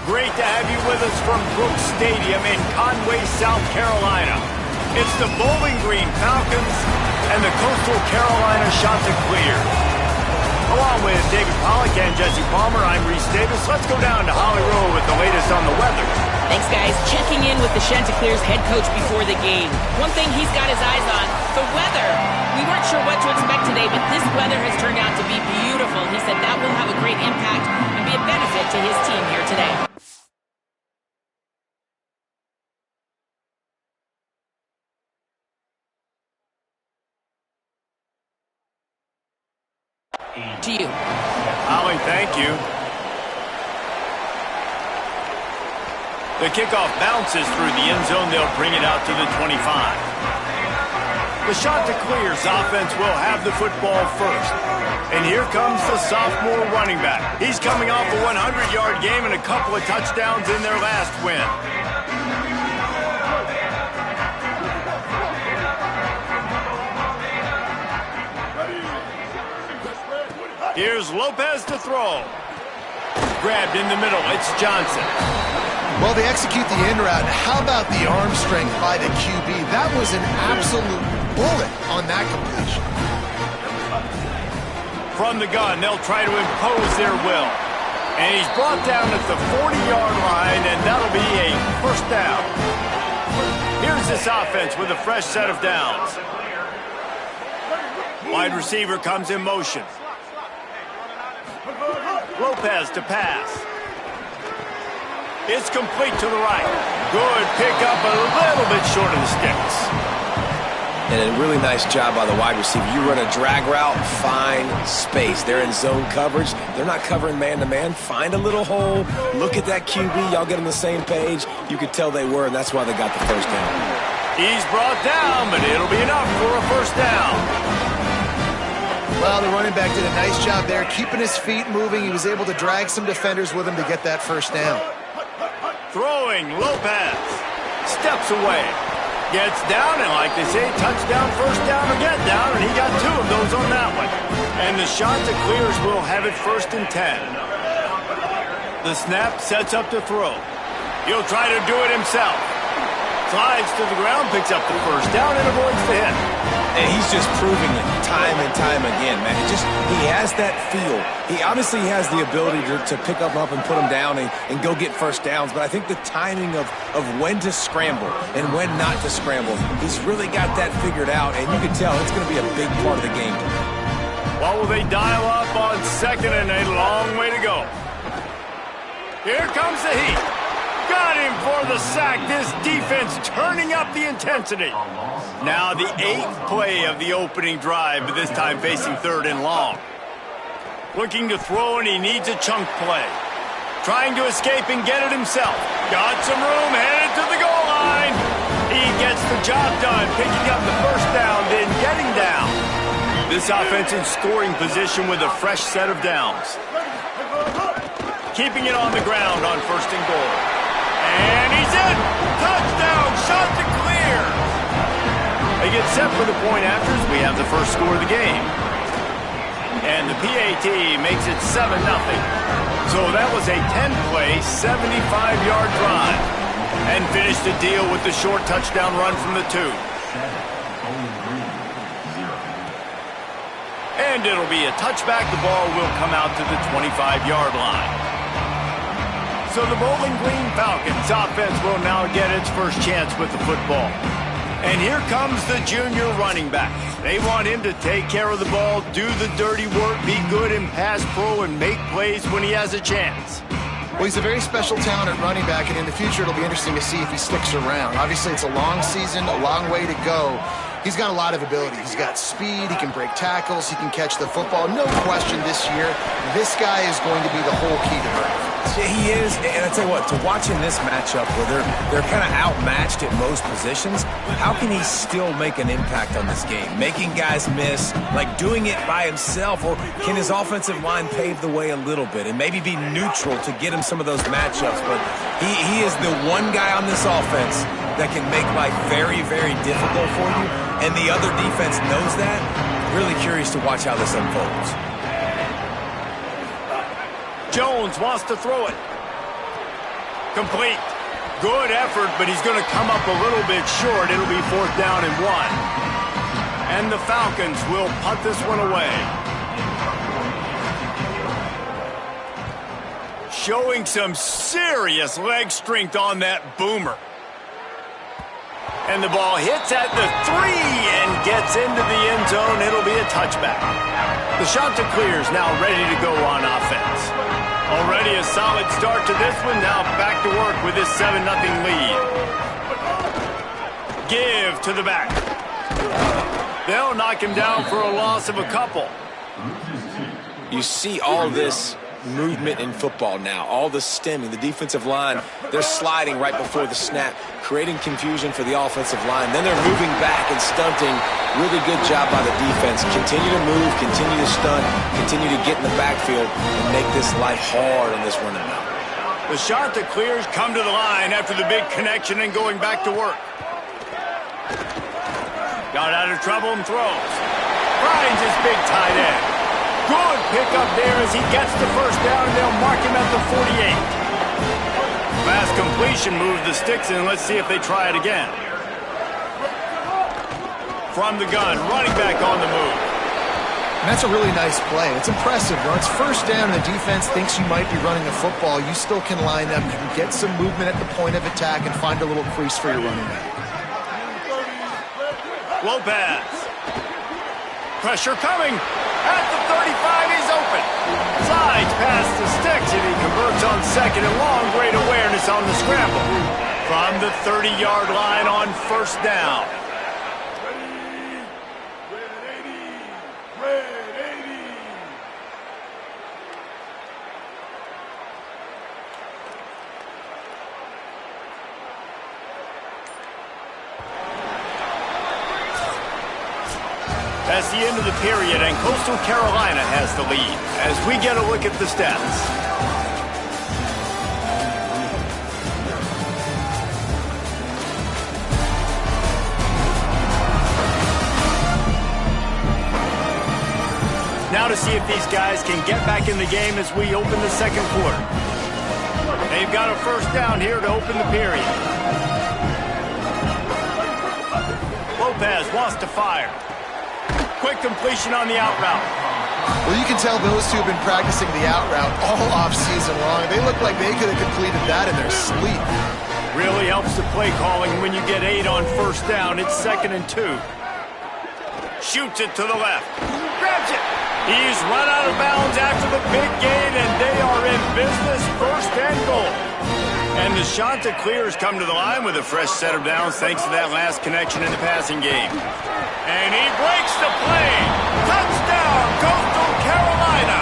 Great to have you with us from Brooks Stadium in Conway, South Carolina. It's the Bowling Green Falcons and the Coastal Carolina Chanticleers. Along with David Pollack and Jesse Palmer, I'm Reese Davis. Let's go down to Holly Rowe with the latest on the weather. Thanks, guys. Checking in with the Chanticleers head coach before the game. One thing he's got his eyes on, the weather. We weren't sure what to expect today, but this weather has turned out to be beautiful. He said that will have a great impact and be a benefit to his team here today. To you. Holly, thank you. The kickoff bounces through the end zone. They'll bring it out to the 25. The Chanticleers offense will have the football first. And here comes the sophomore running back. He's coming off a 100-yard game and a couple of touchdowns in their last win. Here's Lopez to throw. Grabbed in the middle. It's Johnson. Well, they execute the in route. How about the arm strength by the QB? That was an absolute bullet on that completion. From the gun, they'll try to impose their will. And he's brought down at the 40-yard line, and that'll be a first down. Here's this offense with a fresh set of downs. Wide receiver comes in motion. Lopez to pass. It's complete to the right. Good pickup, a little bit short of the sticks. And a really nice job by the wide receiver. You run a drag route, find space. They're in zone coverage. They're not covering man-to-man. Find a little hole. Look at that QB. Y'all get on the same page. You could tell they were, and that's why they got the first down. He's brought down, but it'll be enough for a first down. Well, the running back did a nice job there, keeping his feet moving. He was able to drag some defenders with him to get that first down. Throwing, Lopez. Steps away. Gets down, and like they say, touchdown, first down, or get down, and he got two of those on that one. And the Chanticleers will have it 1st and 10. The snap sets up to throw. He'll try to do it himself. Slides to the ground, picks up the first down, and avoids the hit. And he's just proving it time and time again, man. He has that feel. He obviously has the ability to pick up and put him down and go get first downs, but I think the timing of when to scramble and when not to scramble, he's really got that figured out, and you can tell it's going to be a big part of the game. What will they dial up on second, and a long way to go. Here comes the heat. Got him for the sack. This defense turning up the intensity. Now the 8th play of the opening drive, but this time facing 3rd and long. Looking to throw, and he needs a chunk play. Trying to escape and get it himself. Got some room, headed to the goal line. He gets the job done, picking up the first down, then getting down. This offense in scoring position with a fresh set of downs. Keeping it on the ground on 1st and goal. And he's in! Touchdown! Chanticleer! They get set for the point afters. We have the first score of the game. And the PAT makes it 7-0. So that was a 10-play, 75-yard drive. And finished the deal with the short touchdown run from the 2. And it'll be a touchback. The ball will come out to the 25-yard line. So the Bowling Green Falcons offense will now get its first chance with the football. And here comes the junior running back. They want him to take care of the ball, do the dirty work, be good in pass pro, and make plays when he has a chance. Well, he's a very special talent at running back, and in the future it'll be interesting to see if he sticks around. Obviously, it's a long season, a long way to go. He's got a lot of ability. He's got speed, he can break tackles, he can catch the football. No question this year, this guy is going to be the whole key to their offense. He is, and I tell you what, to watch in this matchup where they're kind of outmatched at most positions, how can he still make an impact on this game? Making guys miss, like doing it by himself, or can his offensive line pave the way a little bit and maybe be neutral to get him some of those matchups? But he is the one guy on this offense that can make life very, very difficult for you, and the other defense knows that. Really curious to watch how this unfolds. Jones wants to throw it. Complete. Good effort, but he's going to come up a little bit short. It'll be 4th down and 1. And the Falcons will punt this one away. Showing some serious leg strength on that boomer. And the ball hits at the 3 and gets into the end zone. It'll be a touchback. The Chanticleers now ready to go on offense. Already a solid start to this one. Now back to work with this 7-0 lead. Give to the back. They'll knock him down for a loss of a couple. You see all this movement in football now, all the stemming, the defensive line, they're sliding right before the snap, creating confusion for the offensive line. Then they're moving back and stunting. Really good job by the defense. Continue to move, continue to stunt, continue to get in the backfield and make this life hard on this running back. The Chanticleers come to the line after the big connection and going back to work. Got out of trouble and throws. Finds his big tight end. Good pickup there as he gets the 1st down, and they'll mark him at the 48. Fast completion moves the sticks in. Let's see if they try it again. From the gun, running back on the move. And that's a really nice play. It's impressive. When it's 1st down and the defense thinks you might be running a football, you still can line up. You can get some movement at the point of attack and find a little crease for your running back. Lopez. Pressure coming. At the 35, he's open. Slides past the sticks, and he converts on 2nd and long. Great awareness on the scramble. From the 30-yard line on 1st down. That's the end of the period, and Coastal Carolina has the lead as we get a look at the stats. Now to see if these guys can get back in the game as we open the 2nd quarter. They've got a 1st down here to open the period. Lopez wants to fire. Quick completion on the out route. Well, you can tell those two have been practicing the out route all off-season long. They look like they could have completed that in their sleep. Really helps the play calling when you get 8 on 1st down. It's 2nd and 2. Shoots it to the left. Grabs it. He's run out of bounds after the big gain, and they are in business, 1st and goal. And the Chanticleers come to the line with a fresh set of downs thanks to that last connection in the passing game. And he breaks the play. Touchdown, Coastal Carolina.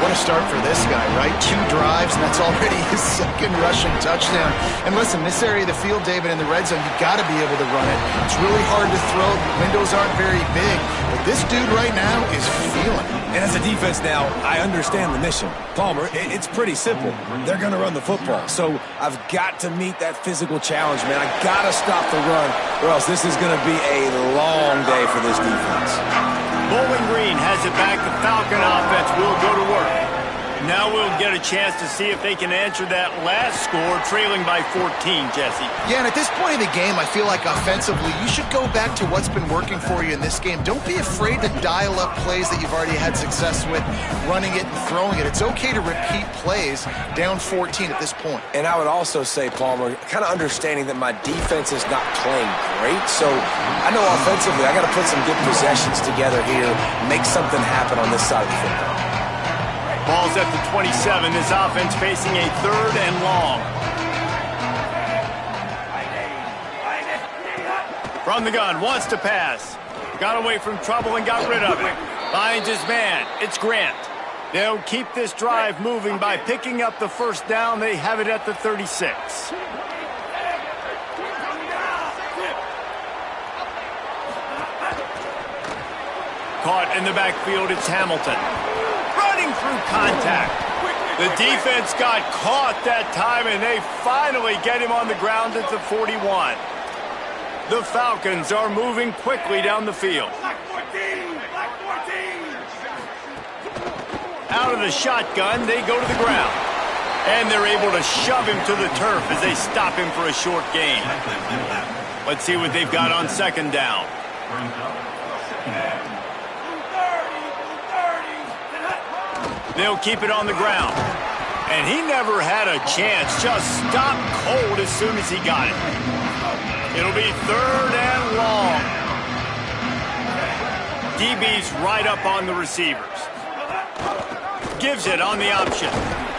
What a start for this guy, right? 2 drives, and that's already his 2nd rushing touchdown. And listen, this area of the field, David, in the red zone, you've got to be able to run it. It's really hard to throw. The windows aren't very big. But this dude right now is feeling it. And as a defense now, I understand the mission. Palmer, it's pretty simple. They're going to run the football. So I've got to meet that physical challenge, man. I got to stop the run, or else this is going to be a long day for this defense. Bowling Green has it back. The Falcon offense will go to work. Now we'll get a chance to see if they can answer that last score, trailing by 14, Jesse. Yeah, and at this point in the game, I feel like offensively, you should go back to what's been working for you in this game. Don't be afraid to dial up plays that you've already had success with, running it and throwing it. It's okay to repeat plays down 14 at this point. And I would also say, Palmer, kind of understanding that my defense is not playing great, so I know offensively I got to put some good possessions together here, make something happen on this side of the football. Ball's at the 27. This offense facing a 3rd and long. From the gun, wants to pass. Got away from trouble and got rid of it. Finds his man. It's Grant. They'll keep this drive moving by picking up the 1st down. They have it at the 36. Caught in the backfield, it's Hamilton. Running through contact. The defense got caught that time, and they finally get him on the ground at the 41. The Falcons are moving quickly down the field. Out of the shotgun, they go to the ground. And they're able to shove him to the turf as they stop him for a short gain. Let's see what they've got on second down. They'll keep it on the ground. And he never had a chance. Just stopped cold as soon as he got it. It'll be third and long. DB's right up on the receivers. Gives it on the option.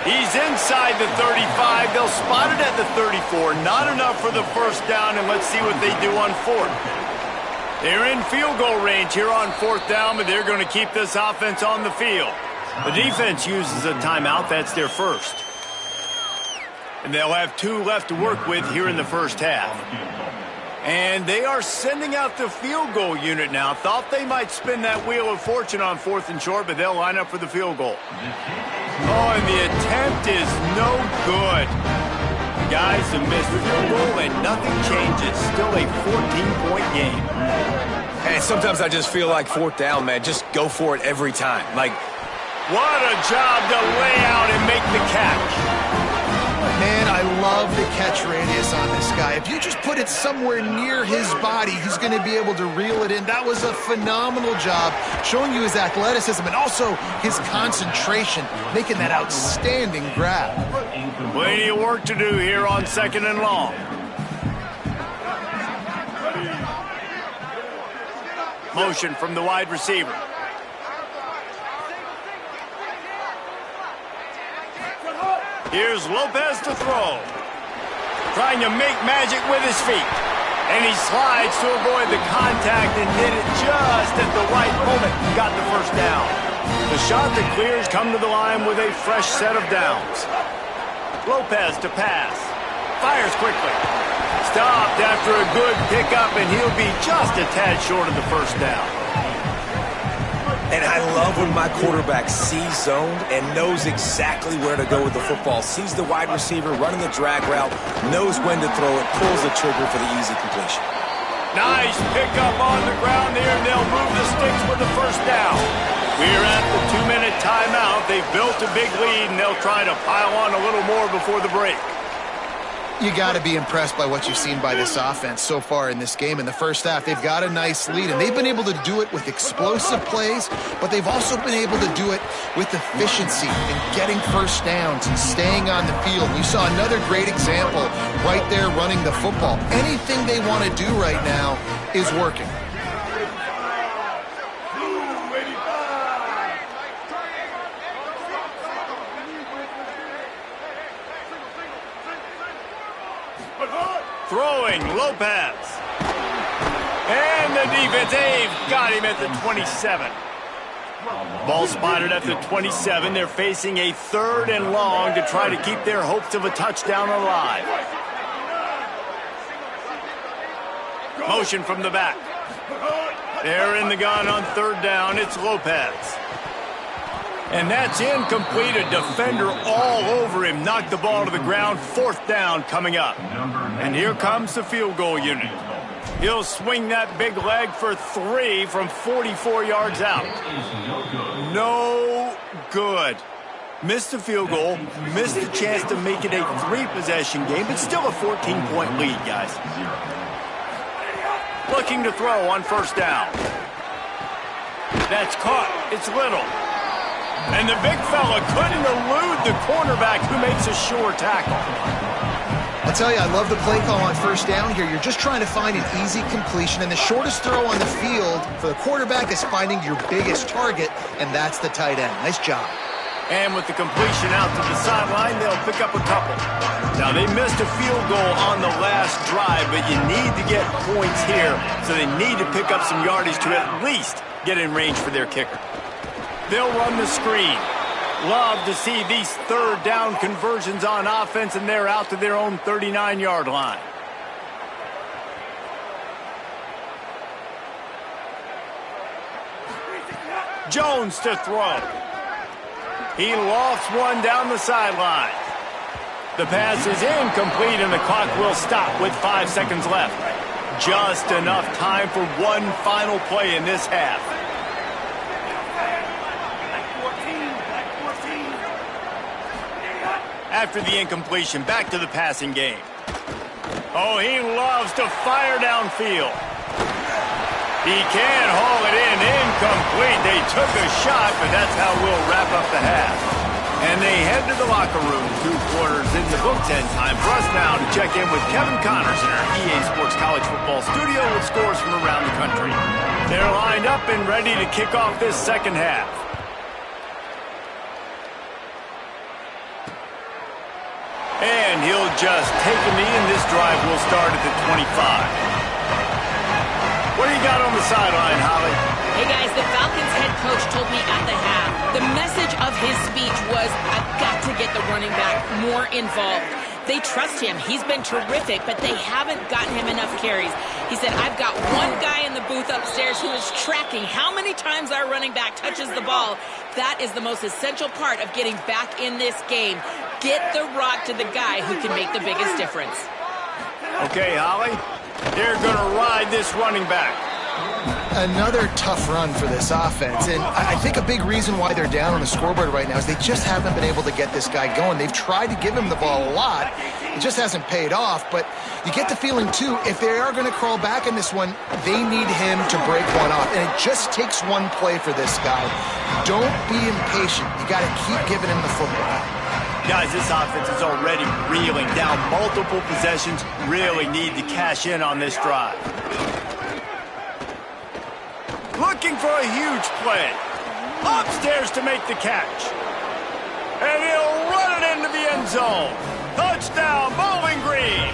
He's inside the 35. They'll spot it at the 34. Not enough for the first down, and let's see what they do on fourth. They're in field goal range here on fourth down, but they're going to keep this offense on the field. The defense uses a timeout. That's their first. And they'll have 2 left to work with here in the first half. And they are sending out the field goal unit now. Thought they might spin that wheel of fortune on fourth and short, but they'll line up for the field goal. Oh, and the attempt is no good. Guys, a missed field goal, and nothing changes. Still a 14-point game. Hey, sometimes I just feel like fourth down, man. Just go for it every time. Like, what a job to lay out and make the catch. Man, I love the catch radius on this guy. If you just put it somewhere near his body, he's going to be able to reel it in. That was a phenomenal job, showing you his athleticism and also his concentration, making that outstanding grab. Plenty of work to do here on second and long. Motion from the wide receiver. Here's Lopez to throw. Trying to make magic with his feet. And he slides to avoid the contact and did it just at the right moment. Got the first down. The shot that clears come to the line with a fresh set of downs. Lopez to pass. Fires quickly. Stopped after a good pickup, and he'll be just a tad short of the first down. and I love when my quarterback sees zoned and knows exactly where to go with the football. Sees the wide receiver running the drag route, knows when to throw it, pulls the trigger for the easy completion. Nice pickup on the ground there, and they'll move the sticks with the first down. We're at the 2-minute timeout. They've built a big lead, and they'll try to pile on a little more before the break. You got to be impressed by what you've seen by this offense so far in this game. In the first half, they've got a nice lead, and they've been able to do it with explosive plays, but they've also been able to do it with efficiency and getting first downs and staying on the field. You saw another great example right there running the football. Anything they want to do right now is working. Throwing, Lopez. And the defense, they've got him at the 27. Ball spotted at the 27. They're facing a 3rd and long to try to keep their hopes of a touchdown alive. Motion from the back. They're in the gun on 3rd down. It's Lopez. And that's incomplete. A defender all over him. Knocked the ball to the ground. 4th down coming up. And here comes the field goal unit. He'll swing that big leg for 3 from 44 yards out. No good. Missed the field goal. Missed the chance to make it a 3-possession game, but still a 14-point lead, guys. Looking to throw on 1st down. That's caught. It's Little. And the big fella couldn't elude the cornerback who makes a sure tackle. I'll tell you, I love the play call on 1st down here. You're just trying to find an easy completion, and the shortest throw on the field for the quarterback is finding your biggest target, and that's the tight end. Nice job. And with the completion out to the sideline, they'll pick up a couple. Now, they missed a field goal on the last drive, but you need to get points here, so they need to pick up some yardage to at least get in range for their kicker. They'll run the screen. Love to see these 3rd down conversions on offense, and they're out to their own 39-yard line. Jones to throw. He lofts one down the sideline. The pass is incomplete, and the clock will stop with 5 seconds left. Just enough time for one final play in this half. after the incompletion. Back to the passing game. Oh, he loves to fire downfield. He can't haul it in. Incomplete. They took a shot, but that's how we'll wrap up the half. And they head to the locker room. 2 quarters in the books, and time for us now to check in with Kevin Connors in our EA Sports College Football studio with scores from around the country. They're lined up and ready to kick off this second half. And he'll just take a knee, and this drive will start at the 25. What do you got on the sideline, Holly? Hey, guys, the Falcons head coach told me at the half, the message of his speech was, I've got to get the running back more involved. They trust him. He's been terrific, but they haven't gotten him enough carries. He said, I've got one guy in the booth upstairs who is tracking how many times our running back touches the ball. That is the most essential part of getting back in this game. Get the rock to the guy who can make the biggest difference. Okay, Holly, they're going to ride this running back. Another tough run for this offense, and I think a big reason why they're down on the scoreboard right now is they just haven't been able to get this guy going. They've tried to give him the ball a lot. It just hasn't paid off, but you get the feeling, too, if they are going to crawl back in this one, they need him to break one off, and it just takes one play for this guy. Don't be impatient. You got to keep giving him the football. Guys, this offense is already reeling down multiple possessions. Really need to cash in on this drive. Looking for a huge play. Upstairs to make the catch. And he'll run it into the end zone. Touchdown, Bowling Green.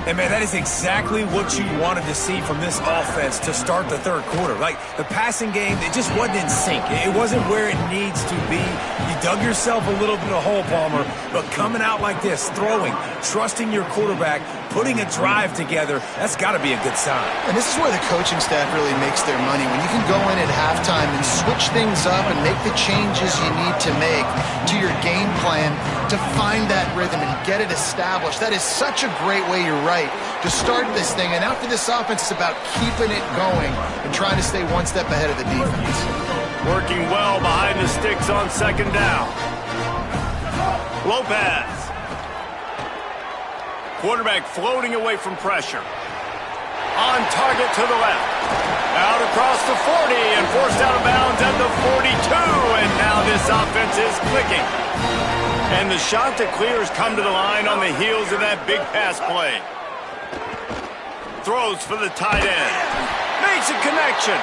And, man, that is exactly what you wanted to see from this offense to start the third quarter. Like, the passing game, it just wasn't in sync. It wasn't where it needs to be. You dug yourself a little bit of hole, Palmer, but coming out like this, throwing, trusting your quarterback, putting a drive together, that's got to be a good sign. And this is where the coaching staff really makes their money. When you can go in at halftime and switch things up and make the changes you need to make to your game plan to find that rhythm and get it established. That is such a great way, you're right, to start this thing. And after this offense, it's about keeping it going and trying to stay one step ahead of the defense. Working well behind the sticks on second down. Lopez. Quarterback floating away from pressure. On target to the left. Out across the 40 and forced out of bounds at the 42. And now this offense is clicking. And the Chanticleers come to the line on the heels of that big pass play. Throws for the tight end. Makes a connection.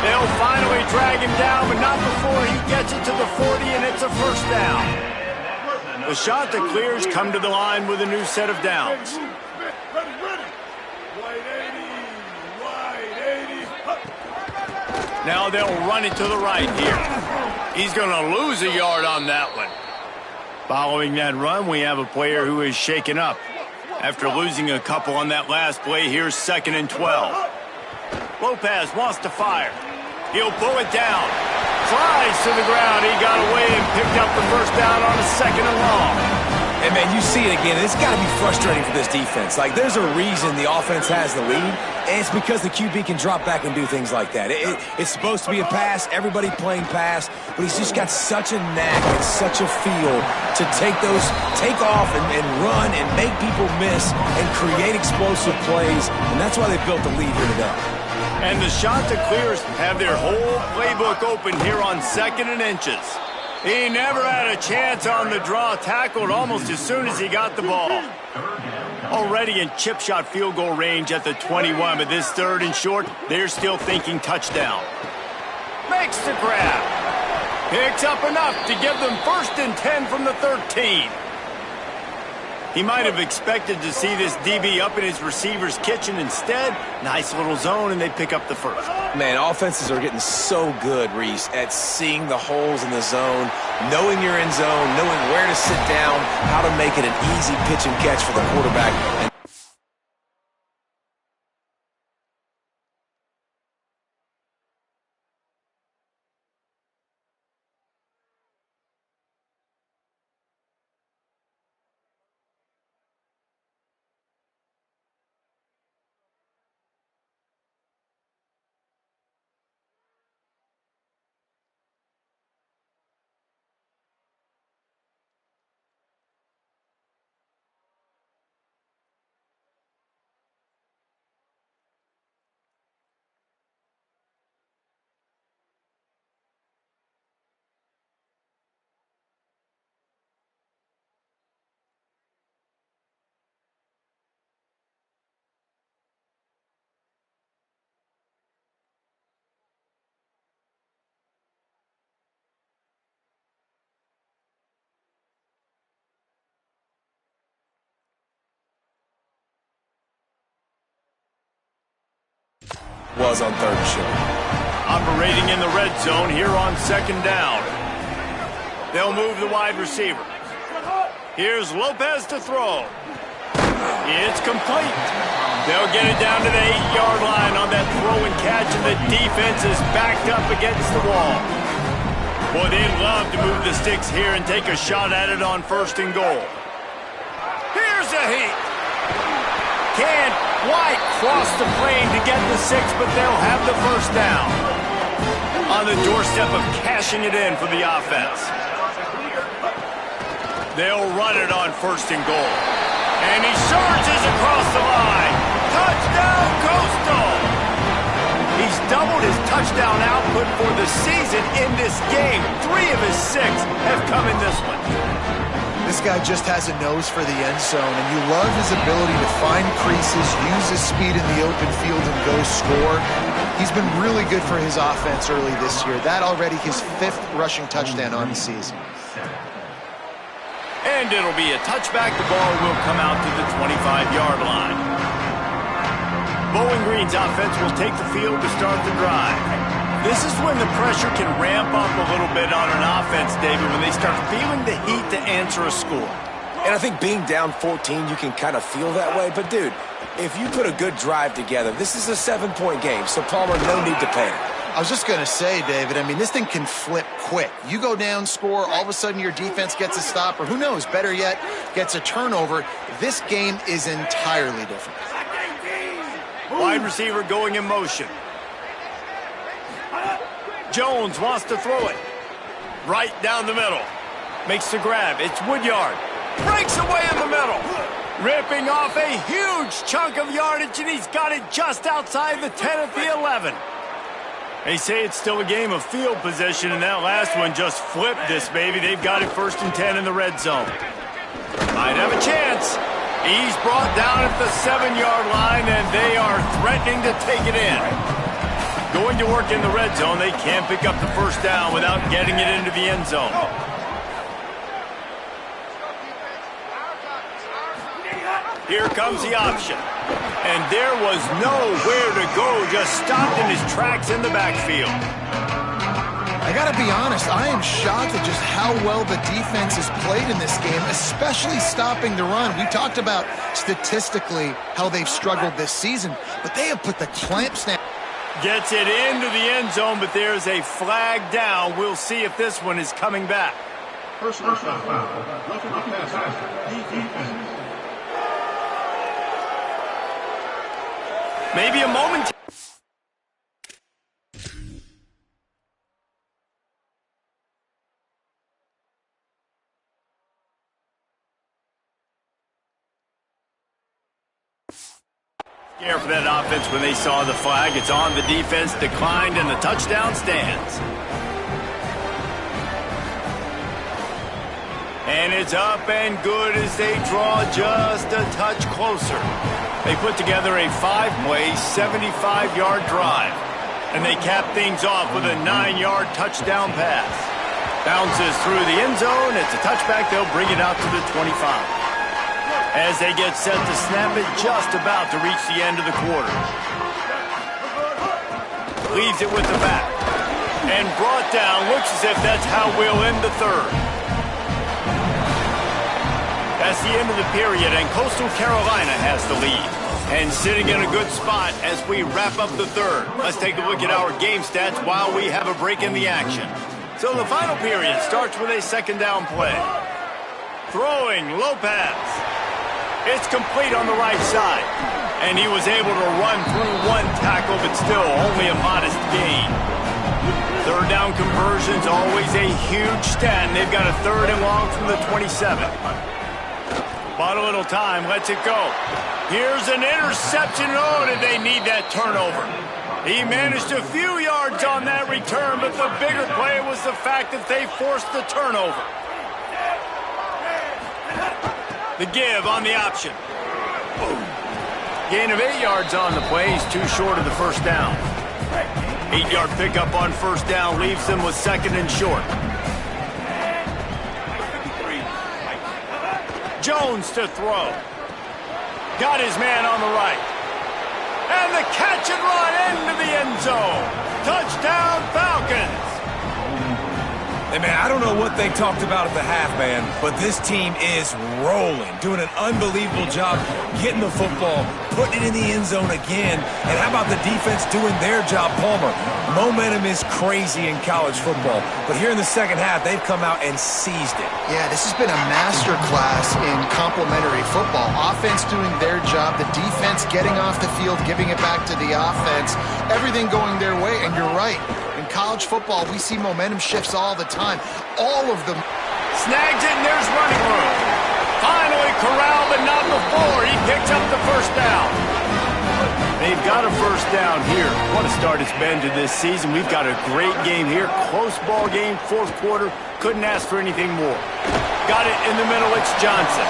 They'll finally drag him down, but not before he gets it to the 40, and it's a first down. The Chanticleers come to the line with a new set of downs. Now they'll run it to the right here. He's going to lose a yard on that one. Following that run, we have a player who is shaken up. After losing a couple on that last play, here's 2nd and 12. Lopez wants to fire. He'll pull it down. Slides to the ground. He got away and picked up the first down on a 2nd and long. And, man, you see it again. It's got to be frustrating for this defense. Like, there's a reason the offense has the lead, and it's because the QB can drop back and do things like that. It's supposed to be a pass, everybody playing pass, but he's just got such a knack and such a feel to take off and run and make people miss and create explosive plays, and that's why they built the lead here today. And the Chanticleers have their whole playbook open here on 2nd and inches. He never had a chance on the draw, tackled almost as soon as he got the ball. Already in chip shot field goal range at the 21, but this 3rd and short, they're still thinking touchdown. Makes the grab. Picks up enough to give them 1st and 10 from the 13. He might have expected to see this DB up in his receiver's kitchen. Instead, nice little zone, and they pick up the first. Man, offenses are getting so good, Reese, at seeing the holes in the zone, knowing you're in zone, knowing where to sit down, how to make it an easy pitch and catch for the quarterback. was on 3rd and short. Operating in the red zone here on 2nd down. They'll move the wide receiver. Here's Lopez to throw. It's complete. They'll get it down to the 8-yard line on that throw and catch, and the defense is backed up against the wall. Boy, they'd love to move the sticks here and take a shot at it on 1st and goal. Here's a heat. Can't quite cross the plane to get the 6, but they'll have the 1st down. On the doorstep of cashing it in for the offense. They'll run it on 1st and goal. And he surges across the line. Touchdown, Coastal! He's doubled his touchdown output for the season in this game. 3 of his 6 have come in this one. This guy just has a nose for the end zone, and you love his ability to find creases, use his speed in the open field, and go score. He's been really good for his offense early this year. That already his 5th rushing touchdown on the season. And it'll be a touchback. The ball will come out to the 25-yard line. Bowling Green's offense will take the field to start the drive. This is when the pressure can ramp up a little bit on an offense, David, when they start feeling the heat to answer a score. And I think being down 14, you can kind of feel that way. But, dude, if you put a good drive together, this is a 7-point game, so Palmer, no need to panic. I was just going to say, David, I mean, this thing can flip quick. You go down, score, all of a sudden your defense gets a stop, or who knows, better yet, gets a turnover. This game is entirely different. Wide receiver going in motion. Jones wants to throw it. Right down the middle. Makes the grab. It's Woodyard. Breaks away in the middle. Ripping off a huge chunk of yardage, and he's got it just outside the 10 at the 11. They say it's still a game of field position, and that last one just flipped this baby. They've got it 1st and 10 in the red zone. Might have a chance. He's brought down at the 7-yard line, and they are threatening to take it in. Going to work in the red zone, they can't pick up the 1st down without getting it into the end zone. Here comes the option. And there was nowhere to go, just stopped in his tracks in the backfield. I got to be honest, I am shocked at just how well the defense has played in this game, especially stopping the run. We talked about statistically how they've struggled this season, but they have put the clamps down. Gets it into the end zone, but there's a flag down. We'll see if this one is coming back. Personal foul. Maybe a moment. Scare for that offense when they saw the flag. It's on. The defense declined, and the touchdown stands. And it's up and good as they draw just a touch closer. They put together a 5-play, 75-yard drive. And they cap things off with a 9-yard touchdown pass. Bounces through the end zone. It's a touchback. They'll bring it out to the 25. As they get set to snap it, just about to reach the end of the quarter. Leaves it with the back. And brought down. Looks as if that's how we'll end the 3rd. That's the end of the period, and Coastal Carolina has the lead. And sitting in a good spot as we wrap up the 3rd. Let's take a look at our game stats while we have a break in the action. So the final period starts with a 2nd down play. Throwing Lopez. It's complete on the right side. And he was able to run through one tackle, but still only a modest gain. 3rd down conversions, always a huge stat, and they've got a 3rd and long from the 27. Bought a little time, lets it go. Here's an interception. Oh, did they need that turnover? He managed a few yards on that return, but the bigger play was the fact that they forced the turnover. The give on the option. Gain of 8 yards on the play. He's too short of the 1st down. 8-yard pickup on 1st down leaves them with 2nd and short. Jones to throw. Got his man on the right. And the catch and run into the end zone. Touchdown, Falcons. Hey, man, I don't know what they talked about at the half, man, but this team is rolling, doing an unbelievable job getting the football, putting it in the end zone again. And how about the defense doing their job, Palmer? Momentum is crazy in college football, but here in the second half, they've come out and seized it. Yeah, this has been a master class in complementary football. Offense doing their job, the defense getting off the field, giving it back to the offense, everything going their way, and you're right. In college football, we see momentum shifts all the time. All of them. Snags it, and there's running room. Finally corralled, but not before. He picks up the first down. They've got a first down here. What a start it's been to this season. We've got a great game here. Close ball game, fourth quarter. Couldn't ask for anything more. Got it in the middle. It's Johnson.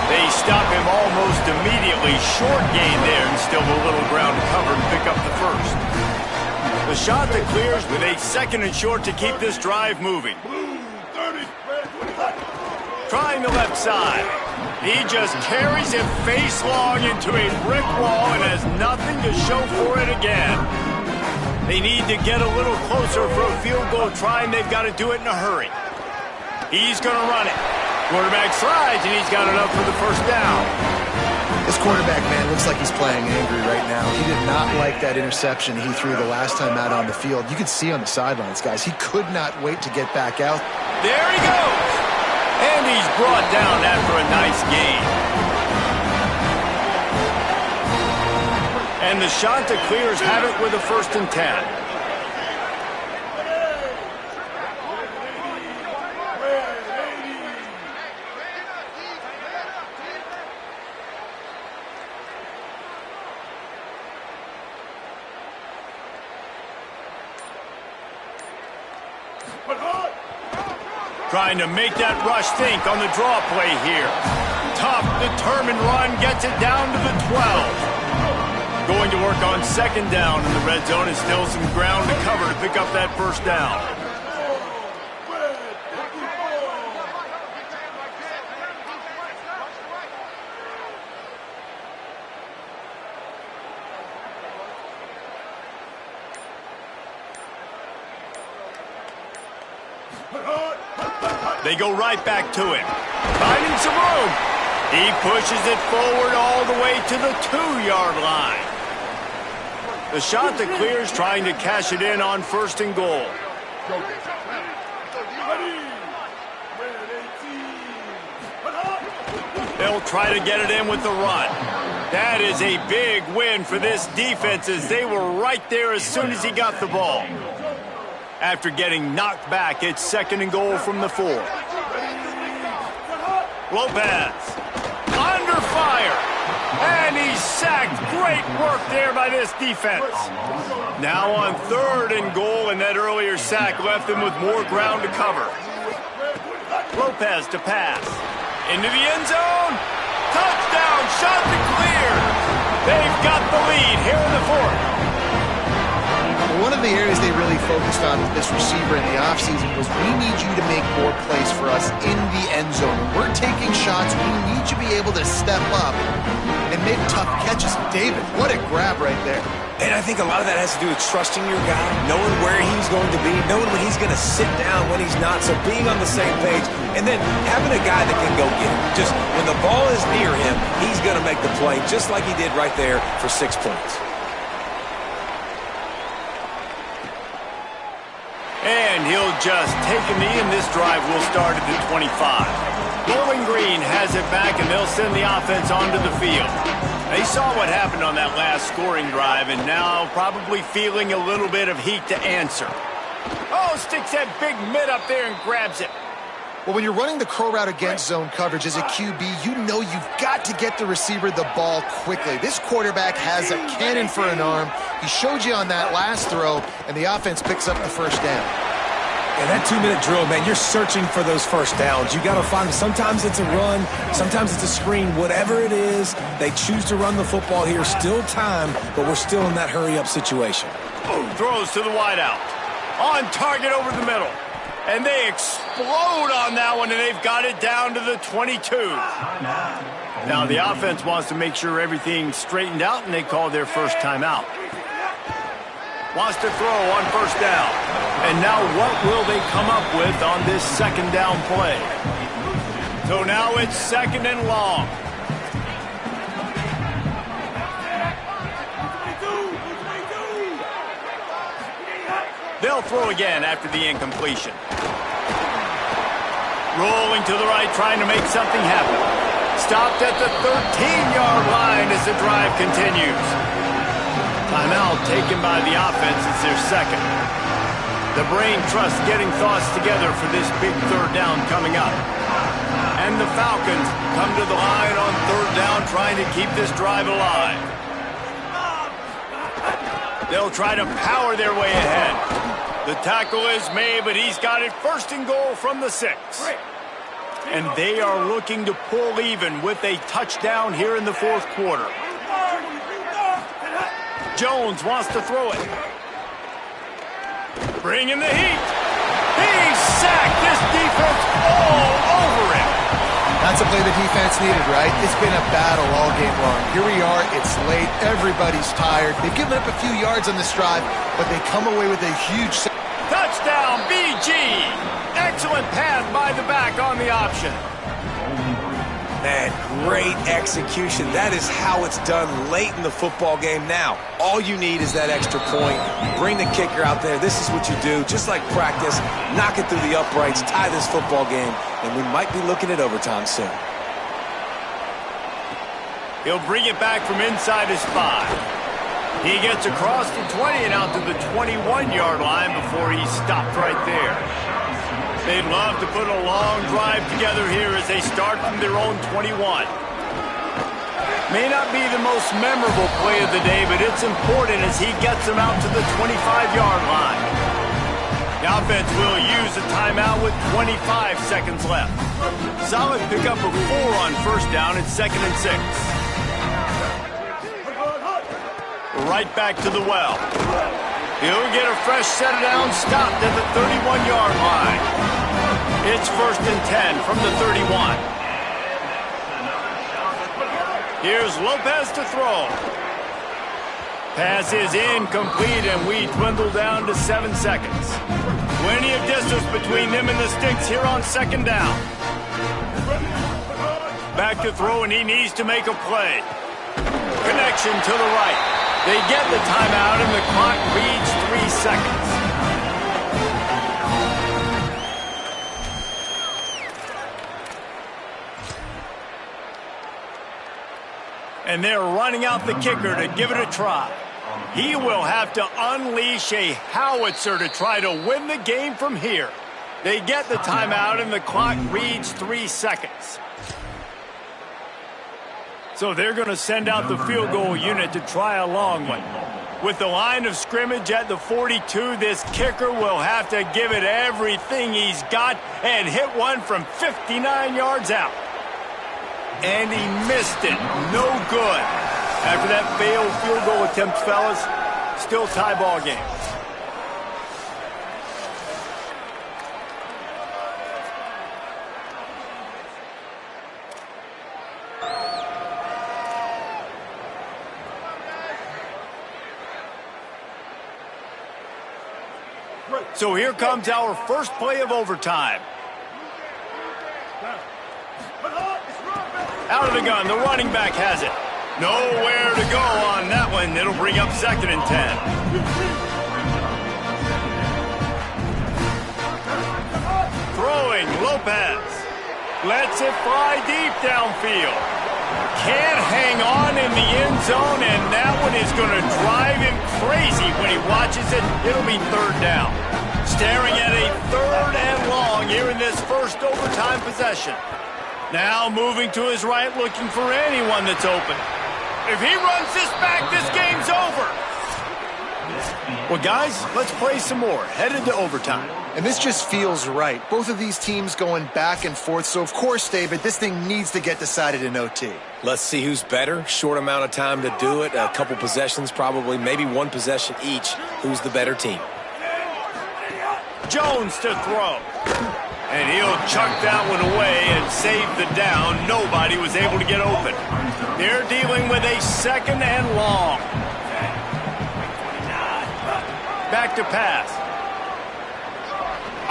They stop him almost immediately. Short gain there, and still a little ground to cover and pick up the first. The shot that clears with a second and short to keep this drive moving. Trying the left side. He just carries it face long into a brick wall and has nothing to show for it again. They need to get a little closer for a field goal try, and they've got to do it in a hurry. He's going to run it. Quarterback slides, and he's got enough for the first down. This quarterback, man, looks like he's playing angry right now. He did not like that interception he threw the last time out on the field. You could see on the sidelines, guys. He could not wait to get back out. There he goes. And he's brought down after a nice gain. And the shot to clears have it with a 1st and 10. Trying to make that rush think on the draw play here. Tough, determined run, gets it down to the 12. Going to work on 2nd down in the red zone, and still some ground to cover to pick up that first down. They go right back to him. Finding some room. He pushes it forward all the way to the 2-yard line. The shot that clears, trying to cash it in on 1st and goal. They'll try to get it in with the run. That is a big win for this defense, as they were right there as soon as he got the ball. After getting knocked back, it's 2nd and goal from the 4. Lopez, under fire, and he's sacked. Great work there by this defense. Now on 3rd and goal, and that earlier sack left them with more ground to cover. Lopez to pass. Into the end zone. Touchdown, shot to clear. They've got the lead here in the 4th. One of the areas they really focused on with this receiver in the offseason was, we need you to make more plays for us in the end zone. When we're taking shots, we need you to be able to step up and make tough catches. David, what a grab right there. And I think a lot of that has to do with trusting your guy, knowing where he's going to be, knowing when he's going to sit down, when he's not, so being on the same page, and then having a guy that can go get it. Just when the ball is near him, he's going to make the play, just like he did right there for 6 points. And he'll just take a knee, and this drive will start at the 25. Bowling Green has it back, and they'll send the offense onto the field. They saw what happened on that last scoring drive, and now probably feeling a little bit of heat to answer. Oh, sticks that big mitt up there and grabs it. Well, when you're running the crow route against zone coverage as a QB, you know you've got to get the receiver the ball quickly. This quarterback has a cannon for an arm. He showed you on that last throw, and the offense picks up the first down. And that 2-minute drill, man, you're searching for those first downs. You got to find them. Sometimes it's a run, sometimes it's a screen. Whatever it is, they choose to run the football here. Still time, but we're still in that hurry-up situation. Throws to the wideout. On target over the middle. And they explode on that one, and they've got it down to the 22. Now the offense wants to make sure everything's straightened out, and they call their first timeout. Wants to throw on first down. And now what will they come up with on this second down play? So now it's second and long. They'll throw again after the incompletion. Rolling to the right, trying to make something happen. Stopped at the 13-yard line as the drive continues. Timeout taken by the offense. It's their second. The brain trust getting thoughts together for this big third down coming up. And the Falcons come to the line on third down, trying to keep this drive alive. They'll try to power their way ahead. The tackle is made, but he's got it first and goal from the 6. And they are looking to pull even with a touchdown here in the fourth quarter. Jones wants to throw it. Bringing the heat. He's sacked. This defense all over him. That's a play the defense needed, right? It's been a battle all game long. Here we are. It's late. Everybody's tired. They've given up a few yards on this drive, but they come away with a huge... Touchdown, BG! Excellent pass by the back on the option. Man, great execution. That is how it's done late in the football game now. All you need is that extra point. Bring the kicker out there. This is what you do. Just like practice, knock it through the uprights, tie this football game, and we might be looking at overtime soon. He'll bring it back from inside his 5. He gets across the 20 and out to the 21-yard line before he's stopped right there. They'd love to put a long drive together here as they start from their own 21. May not be the most memorable play of the day, but it's important as he gets them out to the 25-yard line. The offense will use a timeout with 25 seconds left. Solid pickup of 4 on first down at 2nd and 6. Right back to the well. He'll get a fresh set down, stopped at the 31-yard line. It's 1st and 10 from the 31. Here's Lopez to throw. Pass is incomplete, and we dwindle down to 7 seconds. Plenty of distance between them and the sticks here on 2nd down. Back to throw, and he needs to make a play. Connection to the right. They get the timeout, and the clock reads 3 seconds. And they're running out the kicker to give it a try. He will have to unleash a howitzer to try to win the game from here. They get the timeout, and the clock reads 3 seconds. So they're going to send out the field goal unit to try a long one. With the line of scrimmage at the 42, this kicker will have to give it everything he's got and hit one from 59 yards out. And he missed it. No good. After that failed field goal attempt, fellas, still tie ball game. So here comes our first play of overtime. Out of the gun, the running back has it. Nowhere to go on that one. It'll bring up 2nd and 10. Throwing, Lopez. Lets it fly deep downfield. Can't hang on in the end zone, and that one is going to drive him crazy when he watches it. It'll be 3rd down. Staring at a 3rd and long here in this first overtime possession. Now moving to his right, looking for anyone that's open. If he runs this back, this game's over. Well, guys, let's play some more. Headed to overtime. And this just feels right. Both of these teams going back and forth. So, of course, David, this thing needs to get decided in OT. Let's see who's better. Short amount of time to do it. A couple possessions, probably, maybe one possession each. Who's the better team? Jones to throw. And he'll chuck that one away and save the down. Nobody was able to get open. They're dealing with a 2nd and long. Back to pass.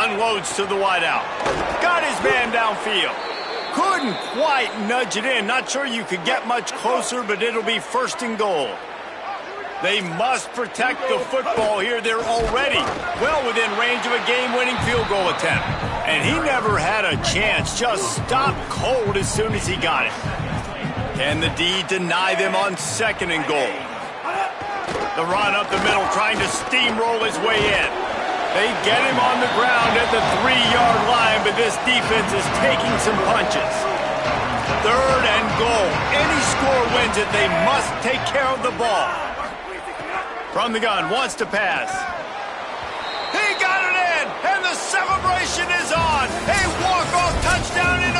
Unloads to the wideout. Got his man downfield. Couldn't quite nudge it in. Not sure you could get much closer, but it'll be 1st and goal. They must protect the football here. They're already well within range of a game-winning field goal attempt. And he never had a chance. Just stopped cold as soon as he got it. Can the D deny them on 2nd and goal? The run up the middle, trying to steamroll his way in. They get him on the ground at the 3-yard line, but this defense is taking some punches. 3rd and goal. Any score wins it. They must take care of the ball. From the gun, wants to pass. He got it in, and the celebration is on. A walk-off touchdown in